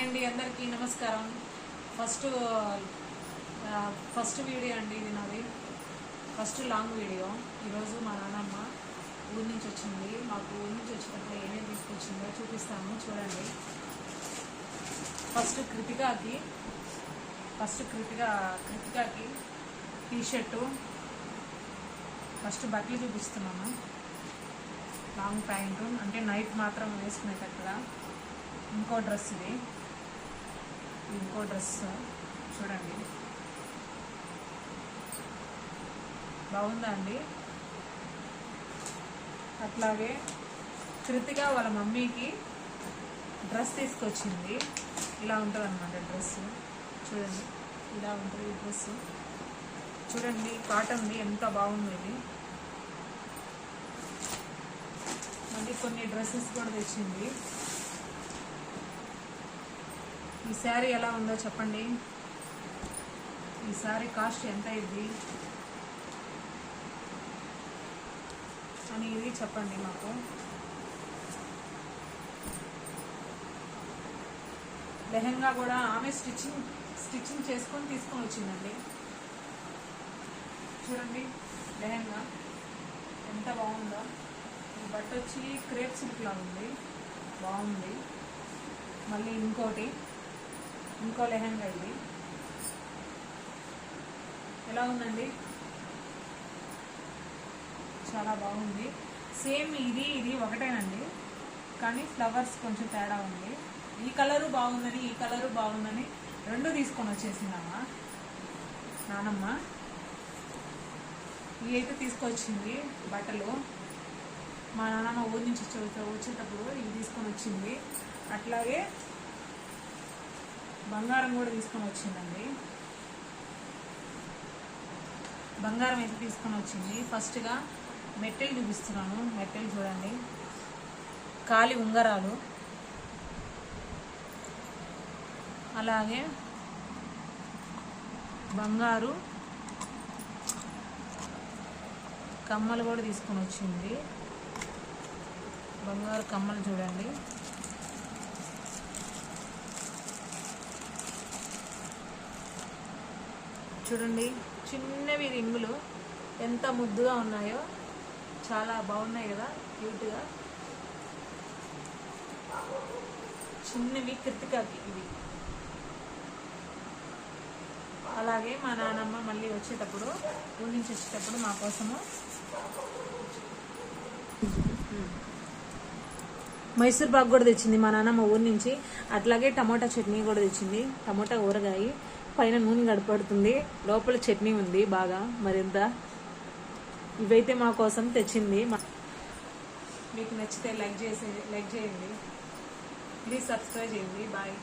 అండి అందరికీ నమస్కారం. ఫస్ట్ వీడియో అండి ఇది నాది. First long video. ఈరోజు మా నాన్నమ్మ ఊరి నుంచి వచ్చింది. మాకు ఊరి నుంచి వచ్చినప్పుడు ఏమేమి తీసుకొచ్చిందో చూపిస్తాము, చూడండి. ఫస్ట్ కృతికాకి టీషర్టు, ఫస్ట్ బట్టలు చూపిస్తున్నాను. లాంగ్ ప్యాంటు అంటే నైట్ మాత్రం వేసుకునేటట్టుగా. ఇంకో డ్రెస్, ఇంకో డ్రెస్ చూడండి, బాగుందా అండి. అట్లాగే కృతిక వాళ్ళ మమ్మీకి డ్రెస్ తీసుకొచ్చింది. ఇలా ఉంటుంది అన్నమాట డ్రెస్. చూడండి, ఇలా ఉంటుంది ఈ డ్రెస్. చూడండి, కాటన్ది ఎంత బాగుంది ఇది. మళ్ళీ కొన్ని డ్రెస్సెస్ కూడా తెచ్చింది. ఈ శారీ ఎలా ఉందో చెప్పండి. ఈ శారీ కాస్ట్ ఎంత అయింది అని ఇది చెప్పండి మాకు. లెహంగా కూడా ఆమె స్టిచ్చింగ్ చేసుకొని తీసుకొని వచ్చిందండి. చూడండి లెహంగా ఎంత బాగుందో. ఈ బట్ట వచ్చి క్రేప్ సిల్క్ లా ఉంది, బాగుంది. మళ్ళీ ఇంకో లెహంగా ఇది ఎలా ఉందండి, చాలా బాగుంది. సేమ్ ఇది ఒకటేనండి, కానీ ఫ్లవర్స్ కొంచెం తేడా ఉంది. ఈ కలరు బాగుందని రెండు తీసుకొని వచ్చేసిందమ్మా నానమ్మ. ఇవి అయితే తీసుకొచ్చింది బట్టలు. మా నాన్నమ్మ ఊరి నుంచి వచ్చేటప్పుడు ఇవి తీసుకొని వచ్చింది. అట్లాగే బంగారం కూడా తీసుకొని వచ్చిందండి. బంగారం అయితే తీసుకొని వచ్చింది. ఫస్ట్గా మెట్టెలు చూపిస్తున్నాను. మెట్టెలు చూడండి, కాలి ఉంగరాలు, అలాగే బంగారు కమ్మలు కూడా తీసుకొని వచ్చింది. బంగారు కమ్మలు చూడండి. చూడండి, చిన్నవి రింగులు ఎంత ముద్దుగా ఉన్నాయో, చాలా బాగున్నాయి కదా, క్యూట్గా. చిన్నవి కృతికాకి ఇవి. అలాగే మా నాన్నమ్మ మళ్ళీ వచ్చేటప్పుడు, ఊరి నుంచి వచ్చేటప్పుడు మా కోసము మైసూర్ పాక్ కూడా తెచ్చింది మా నాన్నమ్మ ఊరి నుంచి. అట్లాగే టమోటా చట్నీ కూడా తెచ్చింది. టమోటా ఊరగాయ, పైన నూనె గడపడుతుంది, లోపల చట్నీ ఉంది బాగా మరింత. ఇవైతే మా కోసం తెచ్చింది. మీకు నచ్చితే లైక్ చేయండి, ప్లీజ్ సబ్స్క్రైబ్ చేయండి. బాయ్.